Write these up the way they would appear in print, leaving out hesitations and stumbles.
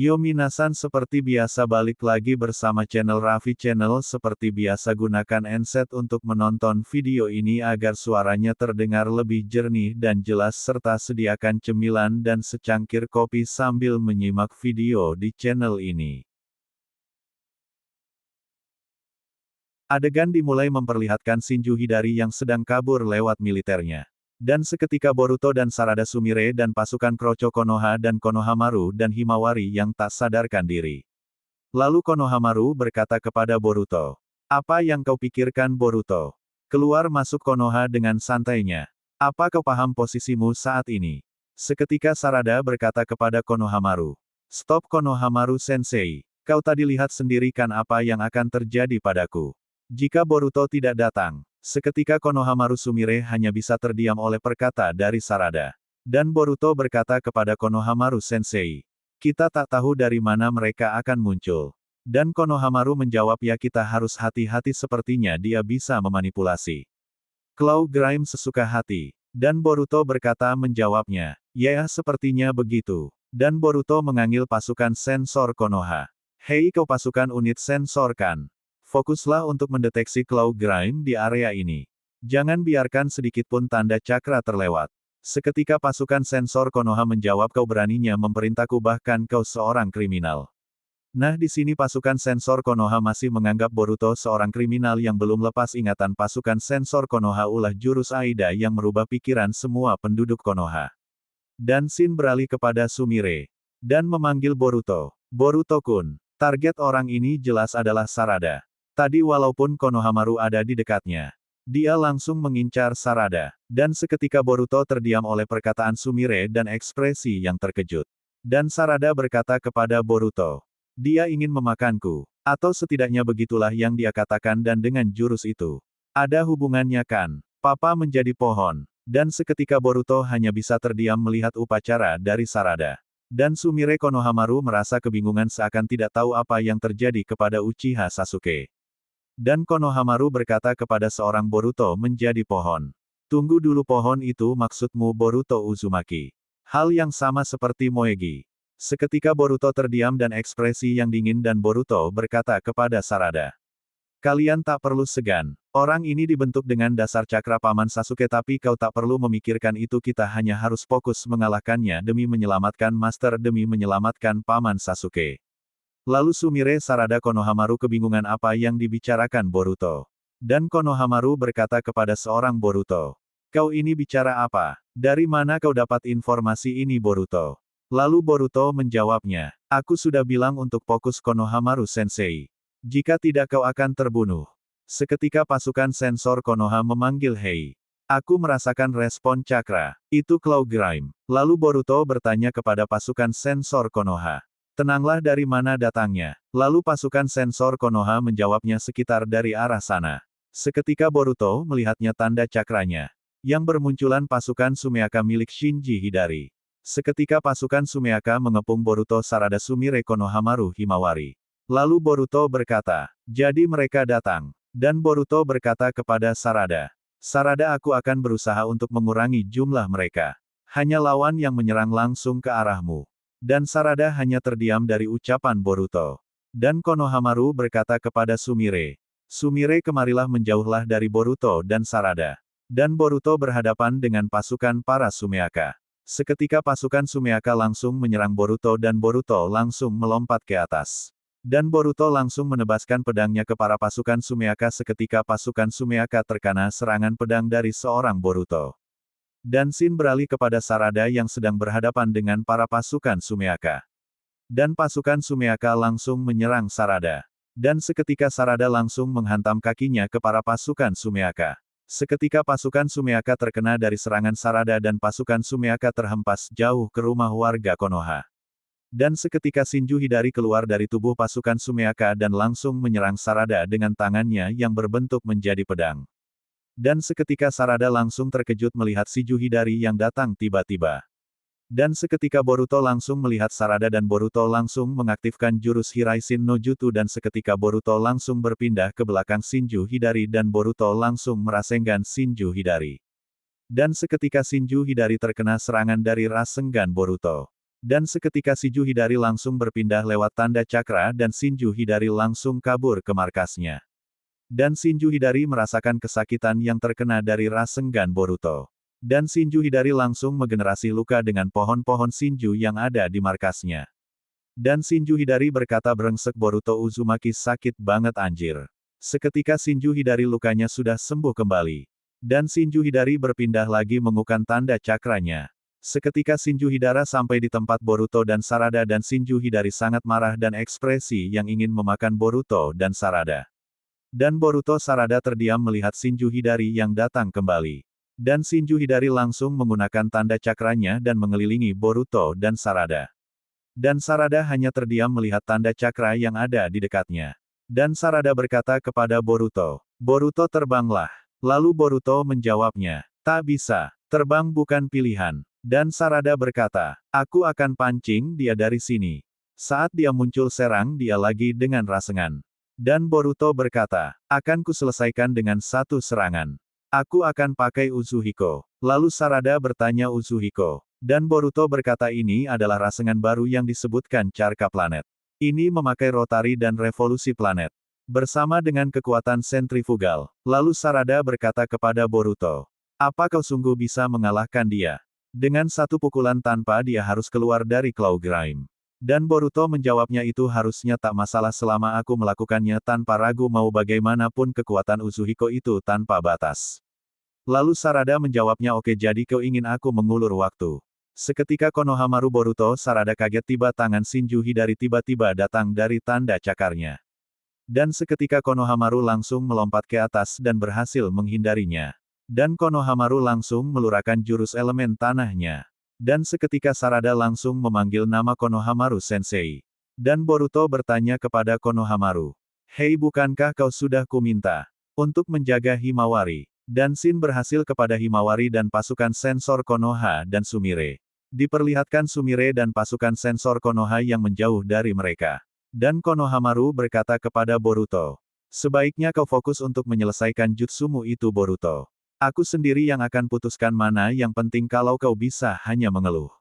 Yo minasan, seperti biasa balik lagi bersama channel Raffi Channel. Seperti biasa gunakan handset untuk menonton video ini agar suaranya terdengar lebih jernih dan jelas, serta sediakan cemilan dan secangkir kopi sambil menyimak video di channel ini. Adegan dimulai memperlihatkan Shinju Hidari yang sedang kabur lewat militernya. Dan seketika Boruto dan Sarada Sumire dan pasukan Kroco Konoha dan Konohamaru dan Himawari yang tak sadarkan diri. Lalu Konohamaru berkata kepada Boruto, "Apa yang kau pikirkan, Boruto? Keluar masuk Konoha dengan santainya. Apa kau paham posisimu saat ini?" Seketika Sarada berkata kepada Konohamaru, "Stop Konohamaru Sensei, kau tadi lihat sendiri kan apa yang akan terjadi padaku jika Boruto tidak datang." Seketika Konohamaru Sumire hanya bisa terdiam oleh perkata dari Sarada. Dan Boruto berkata kepada Konohamaru Sensei, "Kita tak tahu dari mana mereka akan muncul." Dan Konohamaru menjawab, "Ya, kita harus hati-hati, sepertinya dia bisa memanipulasi Claw Grime sesuka hati." Dan Boruto berkata menjawabnya, "Ya, sepertinya begitu." Dan Boruto mengambil pasukan sensor Konoha. "Hei, kau pasukan unit sensor kan? Fokuslah untuk mendeteksi Claw Grime di area ini. Jangan biarkan sedikitpun tanda cakra terlewat." Seketika pasukan sensor Konoha menjawab, "Kau beraninya memerintahku, bahkan kau seorang kriminal." Nah, di sini pasukan sensor Konoha masih menganggap Boruto seorang kriminal yang belum lepas ingatan. Pasukan sensor Konoha ulah jurus Aida yang merubah pikiran semua penduduk Konoha. Dan Shin beralih kepada Sumire dan memanggil Boruto. "Boruto-kun, target orang ini jelas adalah Sarada. Tadi walaupun Konohamaru ada di dekatnya, dia langsung mengincar Sarada." Dan seketika Boruto terdiam oleh perkataan Sumire dan ekspresi yang terkejut. Dan Sarada berkata kepada Boruto, "Dia ingin memakanku. Atau setidaknya begitulah yang dia katakan, dan dengan jurus itu ada hubungannya kan?" Papa menjadi pohon. Dan seketika Boruto hanya bisa terdiam melihat upacara dari Sarada. Dan Sumire Konohamaru merasa kebingungan seakan tidak tahu apa yang terjadi kepada Uchiha Sasuke. Dan Konohamaru berkata kepada seorang Boruto menjadi pohon. "Tunggu dulu, pohon itu maksudmu Boruto Uzumaki?" Hal yang sama seperti Moegi. Seketika Boruto terdiam dan ekspresi yang dingin, dan Boruto berkata kepada Sarada, "Kalian tak perlu segan. Orang ini dibentuk dengan dasar cakra Paman Sasuke, tapi kau tak perlu memikirkan itu. Kita hanya harus fokus mengalahkannya demi menyelamatkan Master, demi menyelamatkan Paman Sasuke." Lalu Sumire, Sarada, Konohamaru kebingungan apa yang dibicarakan Boruto. Dan Konohamaru berkata kepada seorang Boruto, "Kau ini bicara apa? Dari mana kau dapat informasi ini, Boruto?" Lalu Boruto menjawabnya, "Aku sudah bilang untuk fokus, Konohamaru Sensei. Jika tidak kau akan terbunuh." Seketika pasukan sensor Konoha memanggil, "Hei. Aku merasakan respon cakra. Itu Claw Grime." Lalu Boruto bertanya kepada pasukan sensor Konoha, "Tenanglah, dari mana datangnya?" Lalu pasukan sensor Konoha menjawabnya, "Sekitar dari arah sana." Seketika Boruto melihatnya tanda cakranya, yang bermunculan pasukan Sumeaka milik Shinji Hidari. Seketika pasukan Sumeaka mengepung Boruto, Sarada, Sumire, Konohamaru, Himawari. Lalu Boruto berkata, "Jadi mereka datang." Dan Boruto berkata kepada Sarada, "Sarada, aku akan berusaha untuk mengurangi jumlah mereka. Hanya lawan yang menyerang langsung ke arahmu." Dan Sarada hanya terdiam dari ucapan Boruto. Dan Konohamaru berkata kepada Sumire, "Sumire, kemarilah, menjauhlah dari Boruto dan Sarada." Dan Boruto berhadapan dengan pasukan para Sumeaka. Seketika pasukan Sumeaka langsung menyerang Boruto, dan Boruto langsung melompat ke atas. Dan Boruto langsung menebaskan pedangnya ke para pasukan Sumeaka. Seketika pasukan Sumeaka terkena serangan pedang dari seorang Boruto. Dan Shin beralih kepada Sarada yang sedang berhadapan dengan para pasukan Sumeaka. Dan pasukan Sumeaka langsung menyerang Sarada. Dan seketika Sarada langsung menghantam kakinya ke para pasukan Sumeaka. Seketika pasukan Sumeaka terkena dari serangan Sarada, dan pasukan Sumeaka terhempas jauh ke rumah warga Konoha. Dan seketika Shinju Hidari keluar dari tubuh pasukan Sumeaka dan langsung menyerang Sarada dengan tangannya yang berbentuk menjadi pedang. Dan seketika Sarada langsung terkejut melihat Shinju Hidari yang datang tiba-tiba. Dan seketika Boruto langsung melihat Sarada, dan Boruto langsung mengaktifkan jurus Hiraishin no Jutsu, dan seketika Boruto langsung berpindah ke belakang Shinju Hidari, dan Boruto langsung merasenggan Shinju Hidari. Dan seketika Shinju Hidari terkena serangan dari rasengan Boruto. Dan seketika Shinju Hidari langsung berpindah lewat tanda cakra dan Shinju Hidari langsung kabur ke markasnya. Dan Shinju Hidari merasakan kesakitan yang terkena dari Rasengan Boruto. Dan Shinju Hidari langsung megenerasi luka dengan pohon-pohon Shinju yang ada di markasnya. Dan Shinju Hidari berkata brengsek Boruto Uzumaki sakit banget anjir. Seketika Shinju Hidari lukanya sudah sembuh kembali. Dan Shinju Hidari berpindah lagi mengukan tanda cakranya. Seketika Shinju Hidara sampai di tempat Boruto dan Sarada dan Shinju Hidari sangat marah dan ekspresi yang ingin memakan Boruto dan Sarada. Dan Boruto Sarada terdiam melihat Shinju Hidari yang datang kembali. Dan Shinju Hidari langsung menggunakan tanda cakranya dan mengelilingi Boruto dan Sarada. Dan Sarada hanya terdiam melihat tanda cakra yang ada di dekatnya. Dan Sarada berkata kepada Boruto, "Boruto terbanglah." Lalu Boruto menjawabnya, "Tak bisa, terbang bukan pilihan." Dan Sarada berkata, "Aku akan pancing dia dari sini." Saat dia muncul serang dia lagi dengan Rasengan. Dan Boruto berkata, "Akan kuselesaikan dengan satu serangan. Aku akan pakai Uzuhiko." Lalu Sarada bertanya Uzuhiko. Dan Boruto berkata ini adalah Rasengan baru yang disebutkan Carka Planet. Ini memakai rotari dan revolusi planet. Bersama dengan kekuatan sentrifugal. Lalu Sarada berkata kepada Boruto, "Apa kau sungguh bisa mengalahkan dia? Dengan satu pukulan tanpa dia harus keluar dari Claw Grime." Dan Boruto menjawabnya itu harusnya tak masalah selama aku melakukannya tanpa ragu mau bagaimanapun kekuatan Uzuhiko itu tanpa batas. Lalu Sarada menjawabnya oke jadi kau ingin aku mengulur waktu. Seketika Konohamaru Boruto Sarada kaget tiba tangan Shinju Hidari tiba-tiba datang dari tanda cakarnya. Dan seketika Konohamaru langsung melompat ke atas dan berhasil menghindarinya. Dan Konohamaru langsung melurahkan jurus elemen tanahnya. Dan seketika Sarada langsung memanggil nama Konohamaru Sensei. Dan Boruto bertanya kepada Konohamaru, "Hei bukankah kau sudah kuminta untuk menjaga Himawari?" Dan Shin berhasil kepada Himawari dan pasukan sensor Konoha dan Sumire. Diperlihatkan Sumire dan pasukan sensor Konoha yang menjauh dari mereka. Dan Konohamaru berkata kepada Boruto, "Sebaiknya kau fokus untuk menyelesaikan jutsumu itu Boruto. Aku sendiri yang akan putuskan mana yang penting kalau kau bisa hanya mengeluh."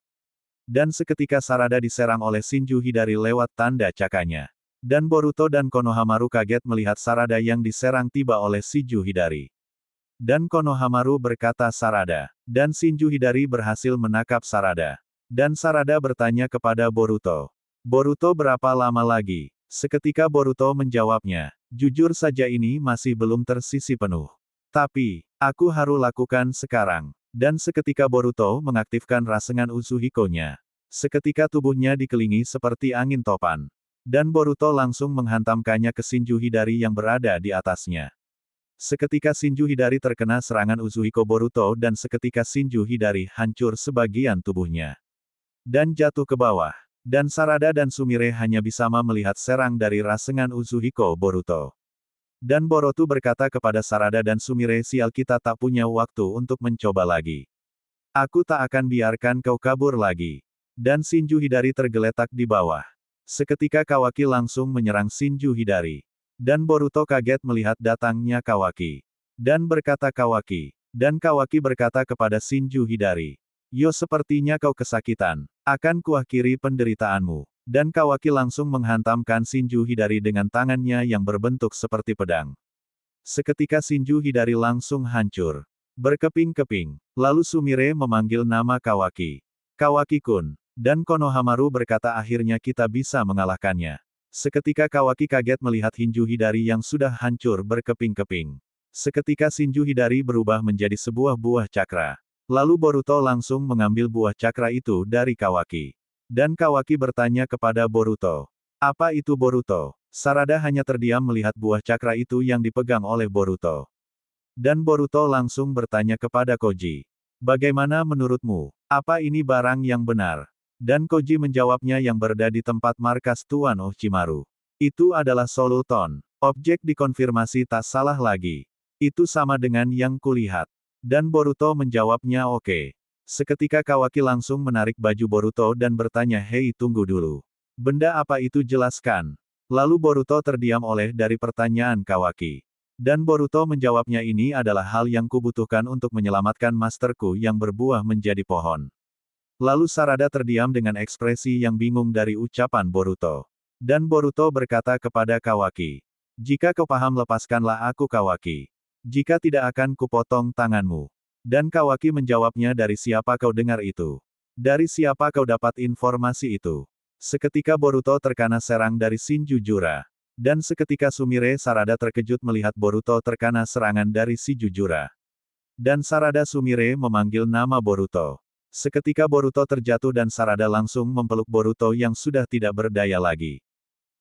Dan seketika Sarada diserang oleh Shinju Hidari lewat tanda cakanya. Dan Boruto dan Konohamaru kaget melihat Sarada yang diserang tiba oleh Shinju Hidari. Dan Konohamaru berkata Sarada. Dan Shinju Hidari berhasil menangkap Sarada. Dan Sarada bertanya kepada Boruto, "Boruto berapa lama lagi?" Seketika Boruto menjawabnya, "Jujur saja ini masih belum tersisi penuh. Tapi, aku harus lakukan sekarang." Dan seketika Boruto mengaktifkan Rasengan Uzuhiko-nya. Seketika tubuhnya dikelilingi seperti angin topan. Dan Boruto langsung menghantamkannya ke Shinju Hidari yang berada di atasnya. Seketika Shinju Hidari terkena serangan Uzuhiko Boruto dan seketika Shinju Hidari hancur sebagian tubuhnya. Dan jatuh ke bawah. Dan Sarada dan Sumire hanya bisa melihat serang dari Rasengan Uzuhiko Boruto. Dan Boruto berkata kepada Sarada dan Sumire sial kita tak punya waktu untuk mencoba lagi. Aku tak akan biarkan kau kabur lagi. Dan Shinju Hidari tergeletak di bawah. Seketika Kawaki langsung menyerang Shinju Hidari. Dan Boruto kaget melihat datangnya Kawaki. Dan berkata Kawaki. Dan Kawaki berkata kepada Shinju Hidari, "Yo sepertinya kau kesakitan. Akan kuakhiri penderitaanmu." Dan Kawaki langsung menghantamkan Shinju Hidari dengan tangannya yang berbentuk seperti pedang. Seketika Shinju Hidari langsung hancur. Berkeping-keping. Lalu Sumire memanggil nama Kawaki. "Kawaki-kun." Dan Konohamaru berkata akhirnya kita bisa mengalahkannya. Seketika Kawaki kaget melihat Shinju Hidari yang sudah hancur berkeping-keping. Seketika Shinju Hidari berubah menjadi sebuah buah cakra. Lalu Boruto langsung mengambil buah cakra itu dari Kawaki. Dan Kawaki bertanya kepada Boruto, "Apa itu Boruto?" Sarada hanya terdiam melihat buah cakra itu yang dipegang oleh Boruto. Dan Boruto langsung bertanya kepada Koji, "Bagaimana menurutmu? Apa ini barang yang benar?" Dan Koji menjawabnya yang berada di tempat markas Tuan Orochimaru. "Itu adalah Soluton. Objek dikonfirmasi tak salah lagi. Itu sama dengan yang kulihat." Dan Boruto menjawabnya oke. Seketika Kawaki langsung menarik baju Boruto dan bertanya hei tunggu dulu. Benda apa itu jelaskan. Lalu Boruto terdiam oleh dari pertanyaan Kawaki. Dan Boruto menjawabnya ini adalah hal yang kubutuhkan untuk menyelamatkan masterku yang berbuah menjadi pohon. Lalu Sarada terdiam dengan ekspresi yang bingung dari ucapan Boruto. Dan Boruto berkata kepada Kawaki, "Jika kau paham lepaskanlah aku Kawaki. Jika tidak akan kupotong tanganmu." Dan Kawaki menjawabnya, "Dari siapa kau dengar itu? Dari siapa kau dapat informasi itu?" Seketika Boruto terkena serang dari Shinjujura. Dan seketika Sumire Sarada terkejut melihat Boruto terkena serangan dari Shijujura. Dan Sarada Sumire memanggil nama Boruto. Seketika Boruto terjatuh dan Sarada langsung memeluk Boruto yang sudah tidak berdaya lagi.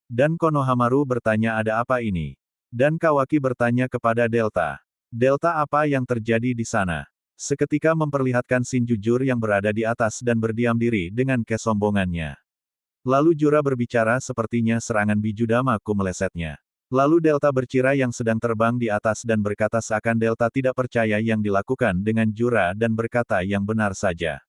Dan Konohamaru bertanya, "Ada apa ini?" Dan Kawaki bertanya kepada Delta. "Delta, apa yang terjadi di sana?" Seketika memperlihatkan Shinjujur yang berada di atas dan berdiam diri dengan kesombongannya. Lalu Jura berbicara, "Sepertinya serangan Bijudamaku melesetnya." Lalu Delta berkira yang sedang terbang di atas dan berkata seakan Delta tidak percaya yang dilakukan dengan Jura dan berkata yang benar saja.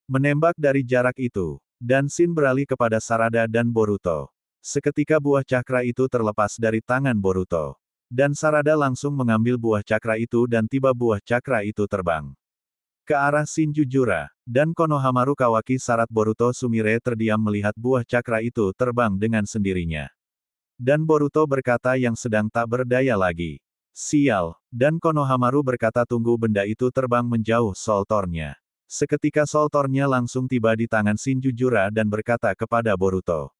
Menembak dari jarak itu. Dan Shin beralih kepada Sarada dan Boruto. Seketika buah cakra itu terlepas dari tangan Boruto. Dan Sarada langsung mengambil buah cakra itu dan tiba buah cakra itu terbang ke arah Shinjujura. Dan Konohamaru Kawaki syarat Boruto Sumire terdiam melihat buah cakra itu terbang dengan sendirinya. Dan Boruto berkata yang sedang tak berdaya lagi. "Sial." Dan Konohamaru berkata, "Tunggu." Benda itu terbang menjauh Soul Thorn-nya. Seketika Soul Thorn-nya langsung tiba di tangan Shinjujura dan berkata kepada Boruto.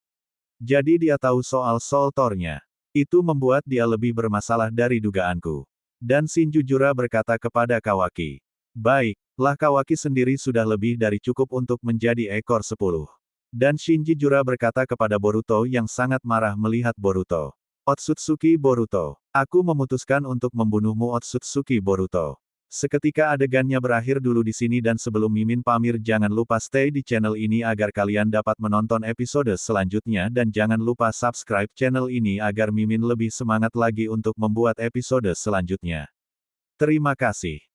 Jadi dia tahu soal Soul Thorn-nya. Itu membuat dia lebih bermasalah dari dugaanku. Dan Shinjujura berkata kepada Kawaki. "Baiklah, Kawaki sendiri sudah lebih dari cukup untuk menjadi ekor 10. Dan Shinjujura berkata kepada Boruto yang sangat marah melihat Boruto. "Otsutsuki Boruto. Aku memutuskan untuk membunuhmu Otsutsuki Boruto." Seketika adegannya berakhir dulu di sini dan sebelum Mimin pamir jangan lupa stay di channel ini agar kalian dapat menonton episode selanjutnya dan jangan lupa subscribe channel ini agar Mimin lebih semangat lagi untuk membuat episode selanjutnya. Terima kasih.